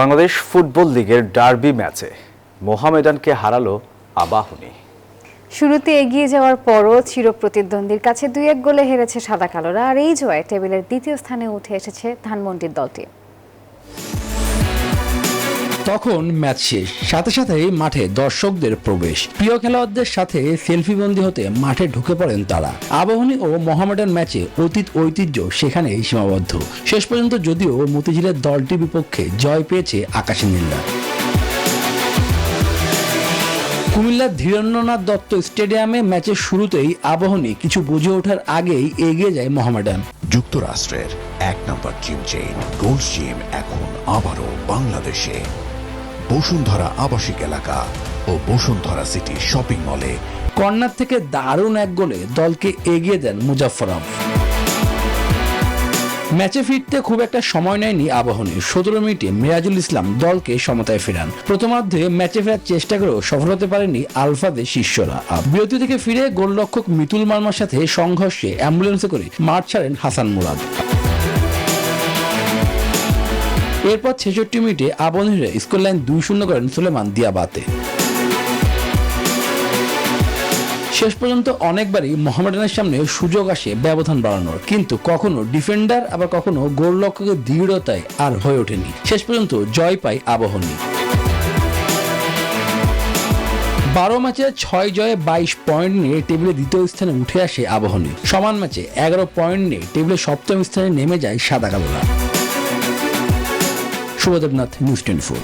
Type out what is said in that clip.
Bangladesh football লিগের derby ম্যাচে মোহামেডানকে হারালো আবাহনী। শুরুতে এগিয়ে যাওয়ার পরও চিরপ্রতিদ্বন্দ্বীর কাছে ২-১ গোলে হেরেছে সাদা কালোরা। আর এই জয়ে টেবিলের দ্বিতীয় স্থানে উঠে এসেছে ধানমন্ডির দলটি। তখন ম্যাচ শেষ, সাথে সাথেই মাঠে দর্শকদের প্রবেশ। প্রিয় খেলোয়াড়দের সাথে সেলফিবন্দি হতে মাঠে ঢুকে পড়েন তারা। আবাহনী ও মোহামেডান ম্যাচে অতীত ঐতিহ্য সেখানেই সীমাবদ্ধ। শেষ পর্যন্ত যদিও মতিঝিলের দলটির বিপক্ষে জয় পেয়েছে আকাশী নীলরা। কুমিল্লার ধীরেন্দ্রনাথ দত্ত স্টেডিয়ামে ম্যাচের শুরুতেই আবাহনী কিছু বুঝে ওঠার আগেই এগিয়ে যায় মোহামেডান। যুক্তরাষ্ট্রের ১ নম্বর জিম চেইন গোল্ড জিম এখন আবারও বাংলাদেশে। বসুন্ধরা আবাসিক এলাকা ও বসুন্ধরা সিটি শপিং মলে কর্নার থেকে দারুণ এক গোলে দলকে এগিয়ে দেন মুজাফফরভ। ম্যাচে ফিরতে খুব একটা সময় নেয়নি আবাহনী। ১৭ মিনিটে মিরাজুল ইসলাম দলকে সমতায় ফেরান। প্রথমার্ধে ম্যাচে ফেরার চেষ্টা করেও সফল হতে পারেনি আলফাদের শিষ্যরা। বিরতি থেকে ফিরে গোলরক্ষক মিতুল মার্মার সাথে সংঘর্ষে অ্যাম্বুলেন্সে করে মাঠ ছাড়েন হাসান মুরাদ। এরপর ৬৬ মিনিটে আবাহনীরা স্কোরলাইন ২-০ করেন সুলেমান দিয়াবাতে। শেষ পর্যন্ত অনেকবারই মোহামেডানের সামনে সুযোগ আসে ব্যবধান বাড়ানোর, কিন্তু কখনো ডিফেন্ডার আবার কখনো গোলরক্ষকের দৃঢ়তায় আর হয়ে ওঠেনি। শেষ পর্যন্ত জয় পায় আবাহনী। ১২ ম্যাচে ৬ জয়ে ২২ পয়েন্ট নিয়ে টেবিলে দ্বিতীয় স্থানে উঠে আসে আবাহনী। সমান ম্যাচে ১১ পয়েন্ট নিয়ে টেবিলে সপ্তম স্থানে নেমে যায় সাদা কালোরা। শুভদেবনাথ, নিউজ 24।